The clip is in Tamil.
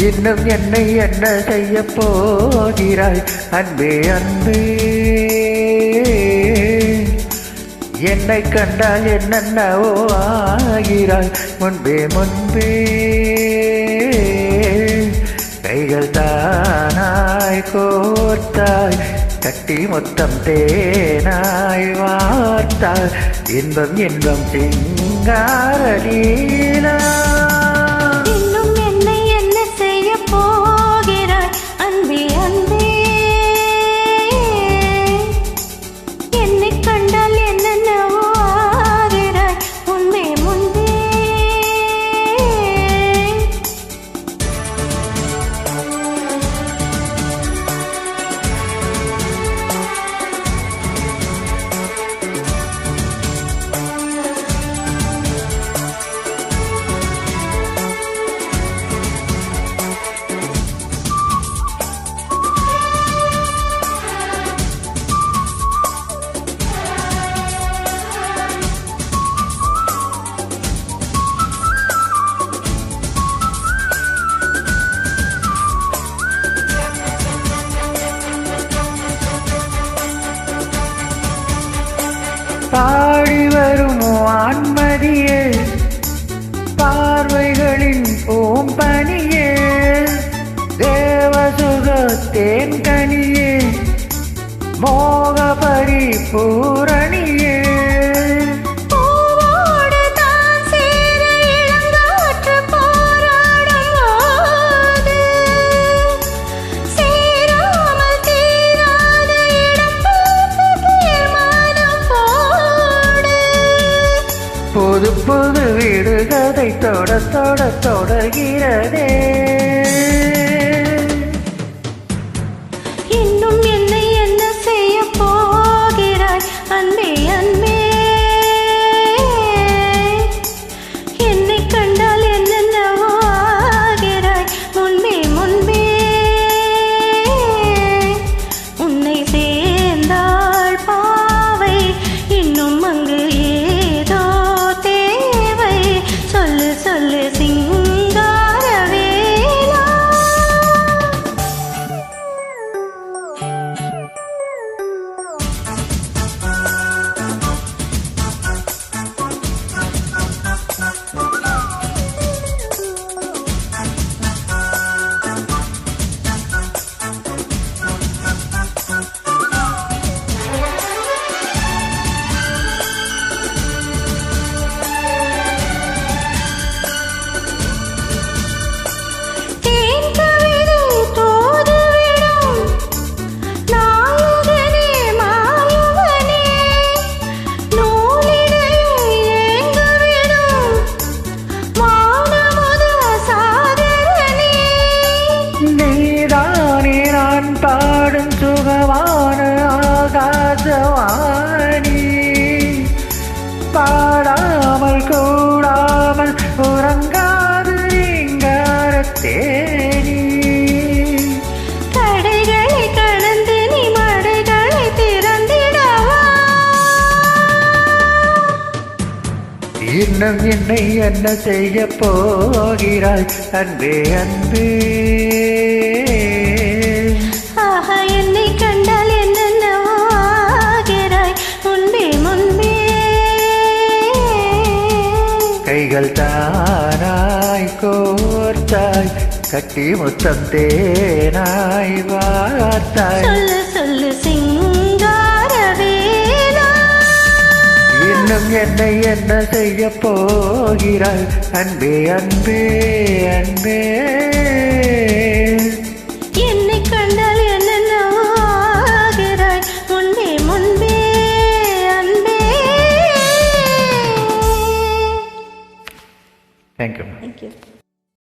இன்னும் என்னை என்ன செய்ய போகிறாய் அன்பே அன்பே என்னை கண்டால் என்னென்னவோ ஆகிறாய் முன்பே முன்பே கைகள் தானாய் கோர்த்தாய் கட்டி மொத்தம் தேனாய் வார்த்தாய் இன்பம் இன்பம் சிங்கார லீலா பாடி வரும் ஆன்மதியே பார்வைகளின் பூம்பனியே தேவசுக தேன்கனியே மோகபரி பூரணியே புது புது வீடுகளை தொட தொட தொடர்கிறதே இன்னும் என்னை என்ன செய்ய போகிறாய் அன்பே அன்பே என்னை கண்டால் என்னென்னவோ ஆகிறாய் முன்பே முன்பே உன்னை சேர்ந்தாள் பாவை இன்னும் அங்கு சொல்லு சிங்காரவேலா பாடும் சுகமான ஆகாசவாணி பாடாமல் கூடாமல் உறங்காது இங்காரத்தேனி தடைகளை கடந்து நீ மடைகளை திறந்திடவா இன்னும் என்னை என்ன செய்ய போகிறாய் அன்பே அன்பே என்னை கண்டால் என்னென்னவோ ஆகிறாய் முன்பே முன்பே கைகள் தானாய் கோர்த்தாய் கட்டி முத்தம் தேனாய் வார்த்தாய் சொல்லு சொல்லு சிங்காரவேலா இன்னும் என்னை என்ன செய்ய போகிறாய் அன்பே அன்பே அன்பே